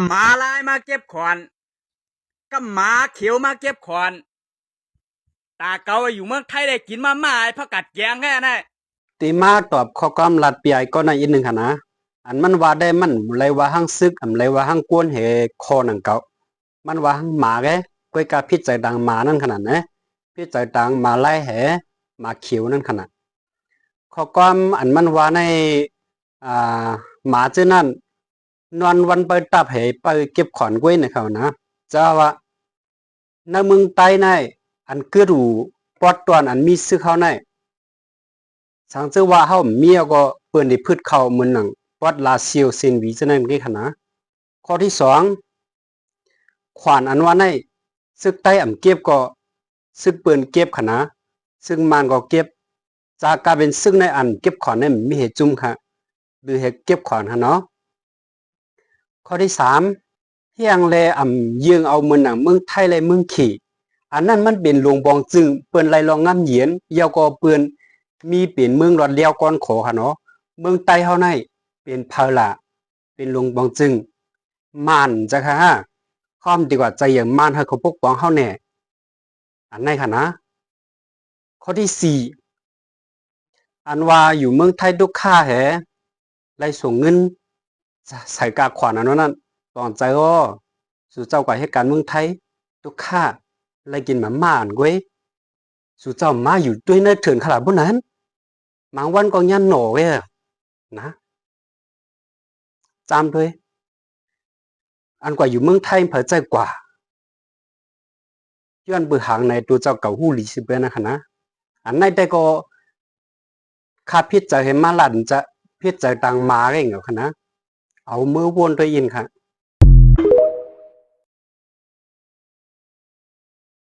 หมาลายมาเก็บขอนก็หมาเขียวมาเก็บขอนตาเกาอยู่เมืองไทยได้กินมาม่าไอ้ผักกัดแกงแค่นั้นตีมาตอบข้อความลัดเปียก็ในอีกหนึ่งค่ะนะอันมันว่าได้มันเลยว่าหังซึกอันเลยว่าหังกวนเหคอหนังเก่ามันว่าหังหมาแกก้อยกาพิจใจดังหมานั่นขนาดนะพิจใจดังหมาไล่แหหมาเขียวนั่นขนาดข้อความอันมันว่าในอ่าหมาเจ้านั่นนอนวันไปตับเหไปเก็บขอนกล้วยในเขานะเจ้าว่าในเมืองใต้ในอันเกิดอยู่ปอดตอนอันมีซื้อเขาในสังเจอว่าเฮาเมียก็เปิ้นได้พืชเขาเหมือนหนังปอดลาเซียวเซนวีจะนั่นกี่ขนาดข้อที่สองขวานอันว่าในซึกใต้อ่ำเก็บก็ซึกเปิ้นเก็บขนาดซึ่งมันก็เก็บจากการเป็นซึ่งในอันเก็บขอนนั้นมีเหตุจุ่มค่ะหรือเหตุเก็บขอนฮะเนาะข้อที่สามเฮียงแลอ่ำยิงเอาเมืองหนังเมืองไทยและเมืองขี่อันนั้นมันเป็นหลวงบองจึงเปิ้นไล่ลองงำเหยียนเยาก็เปิ้นมีเป็นเมืองรอดเลี้ยวก่อนขอค่ะเนาะเมืองใต้เฮาในเป็นพาละเป็นหลวงบองจึงม่านจ้ะค่ะค่อมดีกว่าใจอย่างม่านให้เขาปกป้องเฮาแน่อันไหนค่ะนะข้อที่สี่อันว่าอยู่เมืองไทยทุกค่าแหไล่ส่งเงินใส่กาขวานอันนั้นตอนใจก็สู่เจ้ากว่าเหตุการณ์เมืองไทยทุกค่าไล่กินหมาม่าอันเว้ยสู่เจ้ามาอยู่ด้วยเนื้อเถื่อนขนาดพวกนั้นบางวันก็ยันหนอเว้ยนะจำด้วยอันกว่าอยู่เมืองไทยเผยใจกว่าย้อนเบือหางในตัวเจ้าเก่าหู้หลีสิเบนะคะนะอันในแต่ก็ข้าพิจจะเห็นมาหลันจะพิจจะตังมาเองเหรอคะนะเอามือวนตัวอินค่ะ